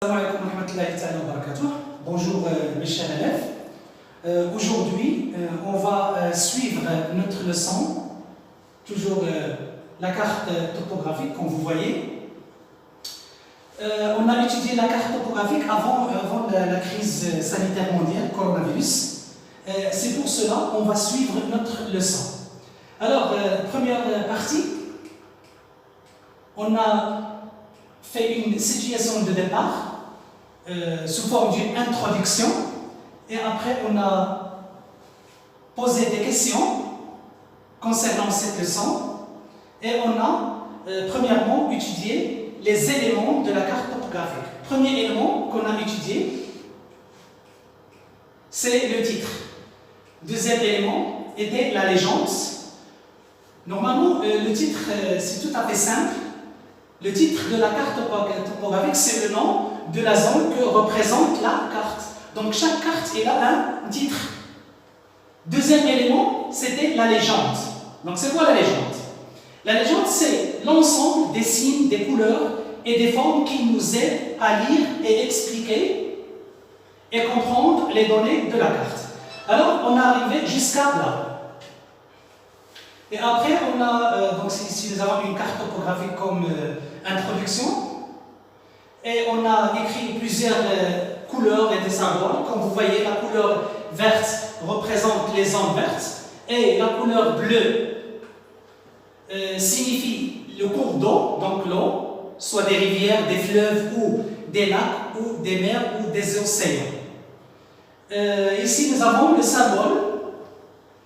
Assalamu alaikum wa rahmatullahi ta'ala wa barakatuh. Bonjour mes chers élèves. Aujourd'hui, on va suivre notre leçon, toujours la carte topographique comme vous voyez. On a étudié la carte topographique avant la crise sanitaire mondiale, coronavirus. C'est pour cela qu'on va suivre notre leçon. Alors, première partie, on a fait une situation de départ sous forme d'une introduction et après on a posé des questions concernant cette leçon et on a premièrement étudié les éléments de la carte topographique. Premier élément qu'on a étudié, c'est le titre. Deuxième élément était la légende. Normalement, le titre, c'est tout à fait simple. Le titre de la carte topographique, c'est le nom de la zone que représente la carte. Donc, chaque carte, elle a un titre. Deuxième élément, c'était la légende. Donc, c'est quoi la légende? La légende, c'est l'ensemble des signes, des couleurs et des formes qui nous aident à lire et expliquer et comprendre les données de la carte. Alors, on est arrivé jusqu'à là. Et après, on a, donc ici nous avons une carte topographique comme introduction. Et on a écrit plusieurs couleurs et des symboles. Comme vous voyez, la couleur verte représente les zones vertes. Et la couleur bleue signifie le cours d'eau, donc l'eau, soit des rivières, des fleuves ou des lacs ou des mers ou des océans. Ici, nous avons le symbole,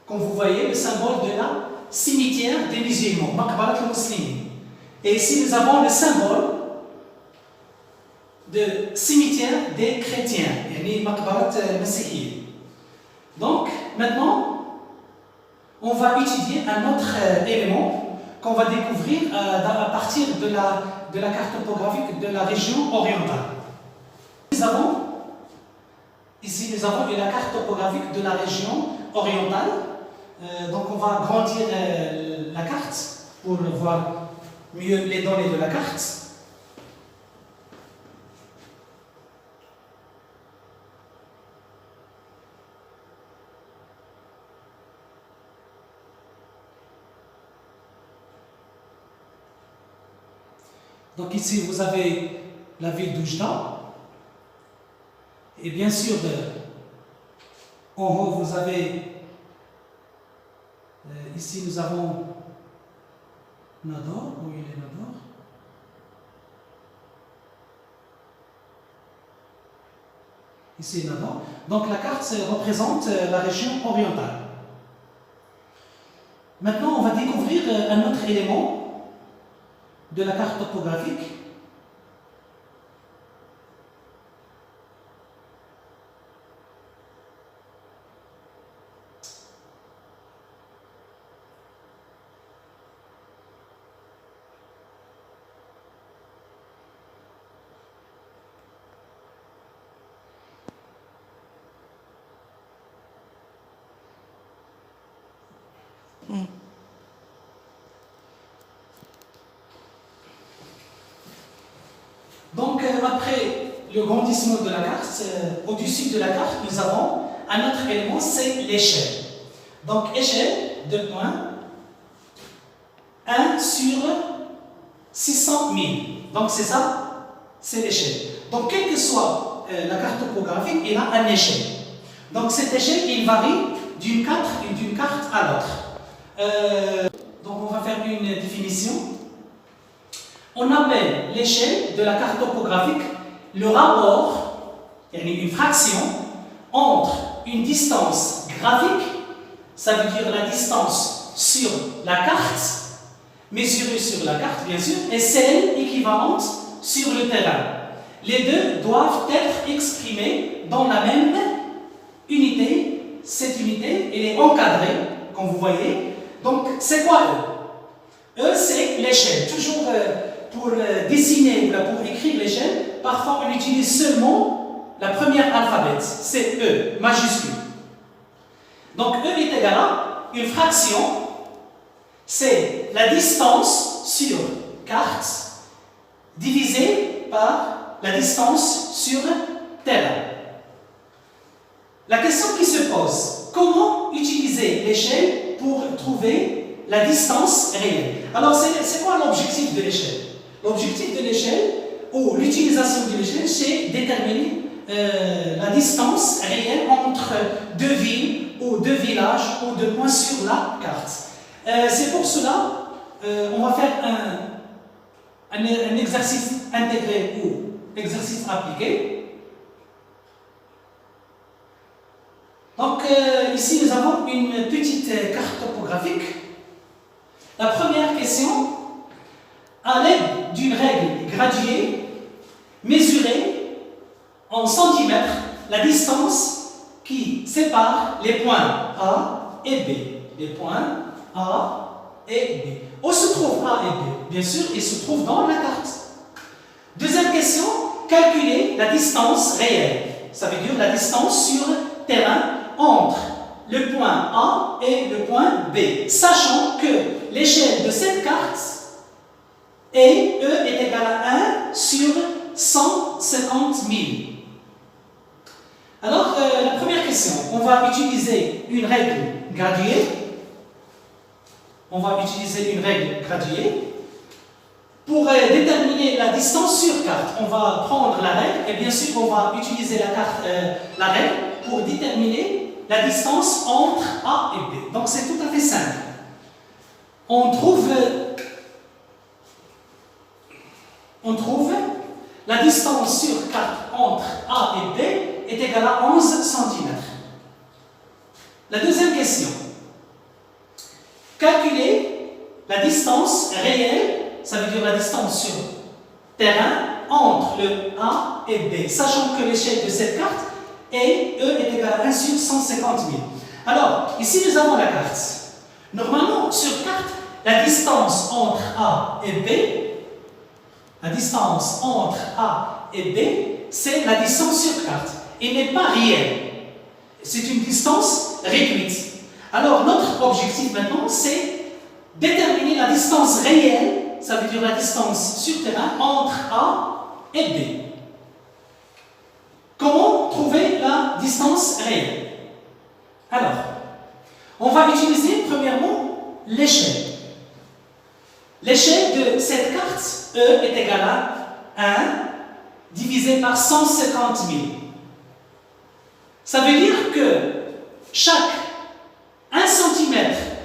comme vous voyez, le symbole de la cimetière des musulmans, Maqbarat al-Muslimin. Et ici, nous avons le symbole de cimetière des chrétiens, yani Maqbarat al-Masihi. Donc, maintenant, on va étudier un autre élément qu'on va découvrir à partir de la carte topographique de la région orientale. Ici, nous avons la carte topographique de la région orientale. Donc, on va agrandir la carte pour voir mieux les données de la carte. Donc ici, vous avez la ville d'Oujda. Et bien sûr, en haut, vous avez, ici nous avons Nador, où il est Nador. Ici Nador. Donc la carte représente la région orientale. Maintenant, on va découvrir un autre élément de la carte topographique. Donc, après le grandissement de la carte, au-dessus de la carte, nous avons un autre élément, c'est l'échelle. Donc, échelle, 2 points, 1 sur 600 000. Donc, c'est ça, c'est l'échelle. Donc, quelle que soit la carte topographique, il a une échelle. Donc, cette échelle, il varie d'une carte à l'autre. Donc, on va faire une définition. On appelle l'échelle de la carte topographique le rapport, une fraction, entre une distance graphique, ça veut dire la distance sur la carte, mesurée sur la carte bien sûr, et celle équivalente sur le terrain. Les deux doivent être exprimés dans la même unité. Cette unité, elle est encadrée, comme vous voyez. Donc, c'est quoi E? E, c'est l'échelle. Toujours pour dessiner ou pour écrire l'échelle, parfois on utilise seulement la première alphabet, c'est E, majuscule. Donc E est égal à une fraction, c'est la distance sur carte divisée par la distance sur terrain. La question qui se pose, comment utiliser l'échelle pour trouver la distance réelle? Alors, c'est quoi l'objectif de l'échelle? L'objectif de l'échelle, ou l'utilisation de l'échelle, c'est déterminer la distance réelle entre deux villes, ou deux villages, ou deux points sur la carte. C'est pour cela, on va faire un exercice intégré ou exercice appliqué. Donc, ici, nous avons une petite carte topographique. La première question, à l'aide d'une règle graduée, mesurez en centimètres la distance qui sépare les points A et B. Les points A et B. Où se trouve A et B? Bien sûr, ils se trouvent dans la carte. Deuxième question, calculez la distance réelle. Ça veut dire la distance sur terrain entre le point A et le point B, sachant que l'échelle de cette carte est égal à 1 sur 150 000. Alors, la première question, on va utiliser une règle graduée. On va utiliser une règle graduée pour déterminer la distance sur carte. On va prendre la règle et bien sûr, on va utiliser la règle pour déterminer la distance entre A et B. Donc, c'est tout à fait simple. On trouve la distance sur carte entre A et B est égale à 11 cm. La deuxième question. Calculez la distance réelle, ça veut dire la distance sur terrain entre le A et B, sachant que l'échelle de cette carte est égal à 1 sur 150 000. Alors, ici nous avons la carte. Normalement, sur carte, la distance entre A et B, c'est la distance sur carte. Elle n'est pas réelle. C'est une distance réduite. Alors, notre objectif maintenant, c'est déterminer la distance réelle, ça veut dire la distance sur terrain, entre A et B. Comment trouver la distance réelle? Alors, on va utiliser premièrement l'échelle. L'échelle de cette carte, E est égale à 1 divisé par 150 000. Ça veut dire que chaque 1 cm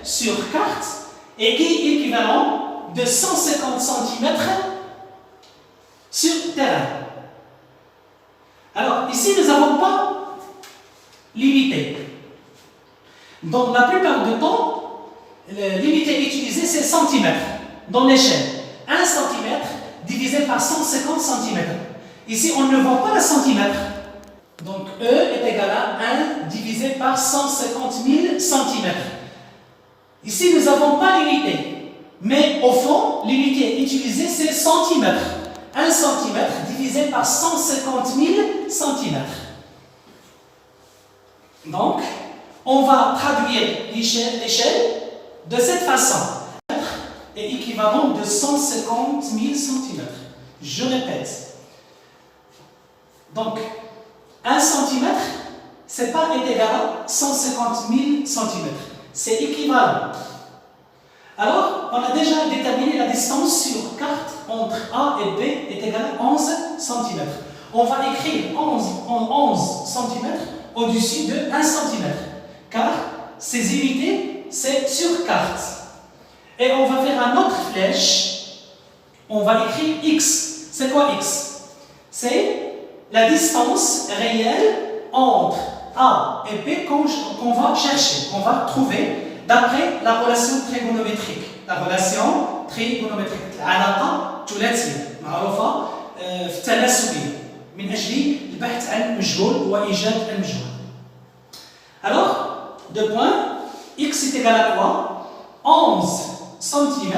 sur carte est équivalent de 150 cm sur terrain. Alors, ici, nous n'avons pas l'unité. Dans la plupart du temps, l'unité utilisée, c'est centimètre dans l'échelle. 1 cm divisé par 150 cm. Ici, on ne voit pas le centimètre. Donc, E est égal à 1 divisé par 150 000 cm. Ici, nous n'avons pas l'unité. Mais au fond, l'unité utilisée, c'est centimètre. 1 cm divisé par 150 000 cm. Donc, on va traduire l'échelle de cette façon. Est équivalent de 150 000 cm. Je répète. Donc, 1 cm, ce n'est pas égal à 150 000 cm. C'est équivalent. Alors, on a déjà déterminé la distance sur carte entre A et B est égale à 11 cm. On va écrire 11 cm au-dessus de 1 cm, car ces unités, c'est sur carte. Et on va faire un autre flèche. On va écrire X. C'est quoi X? C'est la distance réelle entre A et B qu'on va chercher, qu'on va trouver d'après la relation trigonométrique. La relation trigonométrique. العلاقة ثلاثية معروفة في التناسبية من أجل البحث عن المجهول وإيجاد المجهول. Alors, deux points, X est égal à quoi? 11 cm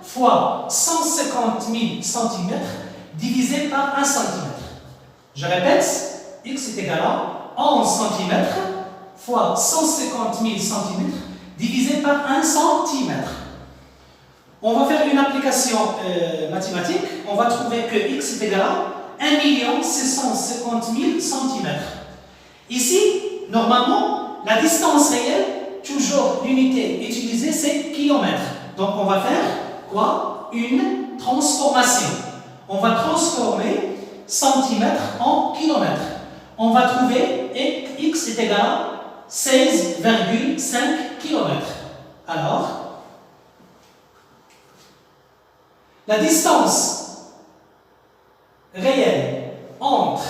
fois 150 000 cm divisé par 1 cm. Je répète, X est égal à 11 cm fois 150 000 cm divisé par 1 cm. On va faire une application mathématique. On va trouver que X est égal à 1 650 000 cm. Ici, normalement, la distance réelle, toujours l'unité utilisée, c'est kilomètre. Donc on va faire quoi? Une transformation. On va transformer centimètre en kilomètre. On va trouver x est égal à 16,5 km. Alors, la distance réelle entre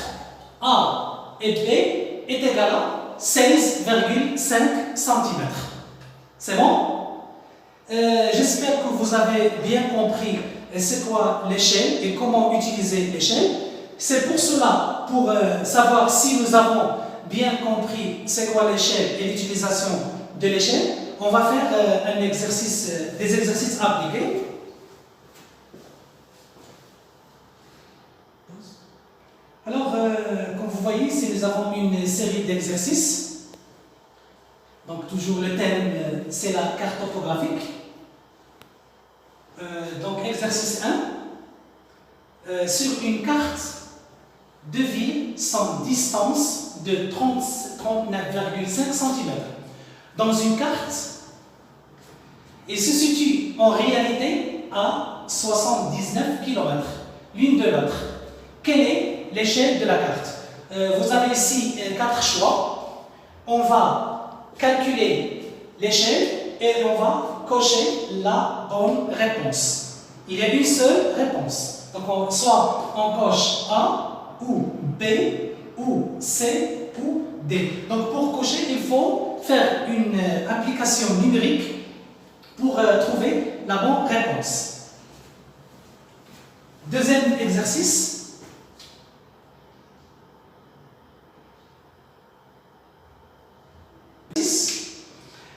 A et B est égale à 16,5 cm. C'est bon? J'espère que vous avez bien compris c'est quoi l'échelle et comment utiliser l'échelle. C'est pour cela, pour savoir si nous avons bien compris c'est quoi l'échelle et l'utilisation de l'échelle, on va faire des exercices appliqués. Alors, comme vous voyez, ici nous avons une série d'exercices. Donc, toujours le thème, c'est la carte topographique. Donc, exercice 1. Sur une carte, deux villes sont distance de 39,5 cm. Dans une carte, ils se situent en réalité à 79 km l'une de l'autre. Quelle est l'échelle de la carte? Vous avez ici 4 choix. On va calculer l'échelle et on va cocher la bonne réponse. Il y a une seule réponse. Donc, soit on coche A ou B ou C ou D. Donc, pour cocher, il faut faire une application numérique pour trouver la bonne réponse. Deuxième exercice.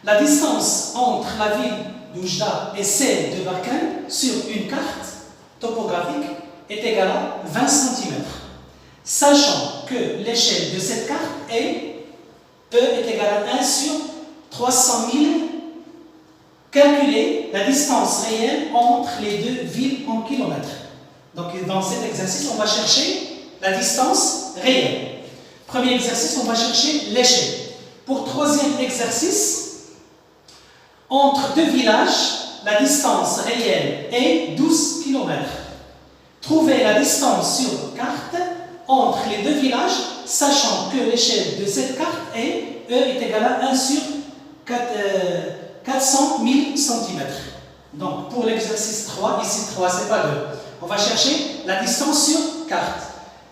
La distance entre la ville d'Oujda et celle de Barkhane sur une carte topographique est égale à 20 cm. Sachant que l'échelle de cette carte est E est égale à 1 sur 300 000, calculer la distance réelle entre les deux villes en kilomètres. Donc dans cet exercice, on va chercher la distance réelle. Premier exercice, on va chercher l'échelle. Pour troisième exercice, entre deux villages, la distance réelle est 12 km. Trouvez la distance sur carte entre les deux villages, sachant que l'échelle de cette carte est E est égale à 1 sur 400 000 cm. Donc pour l'exercice 3, ici 3, c'est pas 2. On va chercher la distance sur carte.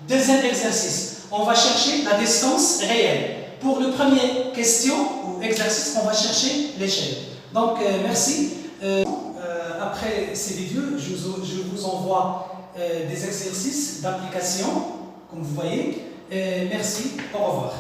Deuxième exercice, on va chercher la distance réelle. Pour le premier question ou exercice, on va chercher l'échelle. Donc, merci. Après ces vidéos, je vous envoie des exercices d'application, comme vous voyez. Merci, au revoir.